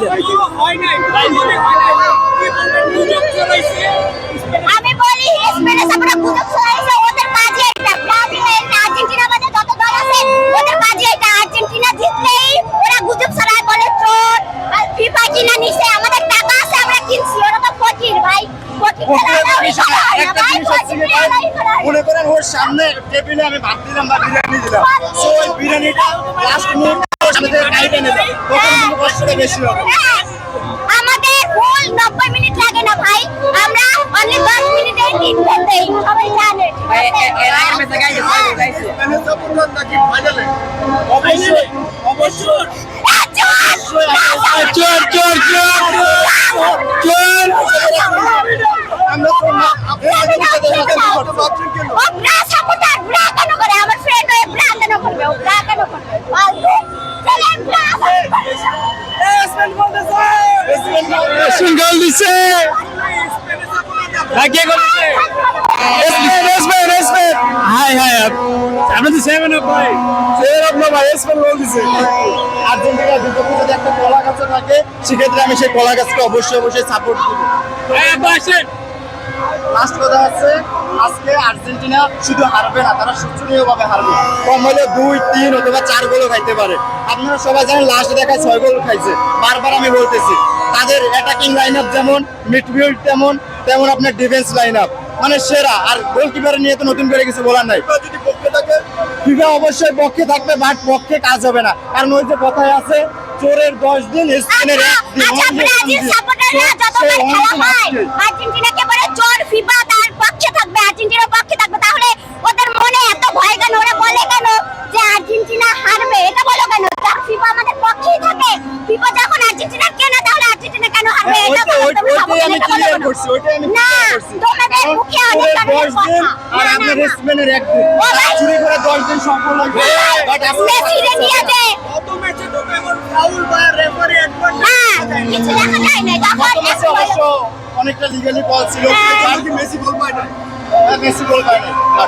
দিয়ে দেন। আমি বলি স্পেনের সাপোর্টার গুজব ছড়াইছে, ওদের কাজই এটা। ব্রাজিল এটা, আর্জেন্টিনা বাদে যত দল আছে ওদের কাজই এটা। আর্জেন্টিনা জিতলেই ওরা গুজব ছড়ায়, বলে চোর আর ফিফা কিনা নিছে, আমাদের টাকা আছে আমরা কিনছি। ওরা তো ফকির ভাই, ফকির মনে করেন ওর সামনে টেবিলে আমি ভাত দিলাম বা বিরিয়ানি দিলাম, তো ওই বিরিয়ানিটা লাস্ট মুহূর্তে আমাদের খাইতে নেবে, তখন কিন্তু কষ্টটা বেশি হবে। আমাদের ফুল 90 মিনিট লাগে না ভাই, আমরা অনলি 10 মিনিটে কিন দেই, সবাই জানে। অবশ্যই অবশ্যই চোর চোর চোর চোর। আমরা তো না ও ব্রা সাপোর্টার, ব্রা কেন করে? আমার ফ্রেন্ড ওই ব্রা কেন করবে? ও ব্রা কেন করবে? ফালতু চলেন ব্রা স্পেন গোল দিছে। কে গোল দিছে? স্পেন। হাই হাই আমরা তো 7 আপ ভাই, 7 আপ না ভাই, স্পেন গোল দিছে। আর্জেন্টিনার বিপক্ষে যদি একটা কলা গাছ থাকে, সেক্ষেত্রে আমি সেই কলা গাছকে অবশ্যই সাপোর্ট দেবো। আসেন। লাস্ট কথা হচ্ছে, আজকে আর্জেন্টিনা শুধু হারবে না, তারা শোচনীয় ভাবে হারবে। কম হলে 2, 3 অথবা 4 গোলও খাইতে পারে। আপনারা সবাই জানেন লাস্ট দেখায় 6 গোল খাইছে। বারবার আমি বলতেছি, তাদের অ্যাটাকিং লাইন আপ যেমন, মিডফিল্ড তেমন আপনার ডিফেন্স লাইন আপ মানে সেরা। আর গোলকিপার নিয়ে তো নতুন করে কিছু বলার নাই। যদি পক্ষে থাকে, ফিফা অবশ্যই পক্ষে থাকবে, বাট পক্ষে কাজ হবে না। কারণ ওই যে কথায় আছে, চোরের 10 দিন, স্পেনের 1 দিন। আচ্ছা, ব্রাজিল সাপোর্টাররা যতবার খেলা হয় আর্জেন্টিনাকে বলে চোর, ফিফা তার পক্ষে থাকবে, আর্জেন্টিনার পক্ষে থাকবে। তাহলে ওদের মনে এত ভয় কেন? ওরা বলে কেন যে আর্জেন্টিনা হারবে? এটা বলো কেন? ফিফা আমাদের পক্ষেই থাকে। ফিফা যখন আর্জেন্টিনা কেনে, তাহলে আর্জেন্টিনা কেন হারবে? এটা বলো তুমি। ওইটাই আমি ক্লিয়ার করছি, ওইটাই আমি না, ক্লিয়ার করছি। তোমাদের মুখে অনেক চোরের ধরনের 10 দিন কথা। আর না, আপনার না, না। স্পেনের 1 দিন। ও ভাই, চুরি করে 10 দিন সফল লাগবে। বাট মেসিরে নিয়ে যায়। কত ম্যাচে তো কেমন ফাউল বা রেফারি একবার হ্যাঁ, কিছু দেখা যায় না। যখন অবশ্য অনেকটা লিগালি কল ছিল, হ্যাঁ। আর কি মেসি গোল পায় না, মেসি গোল পায় না।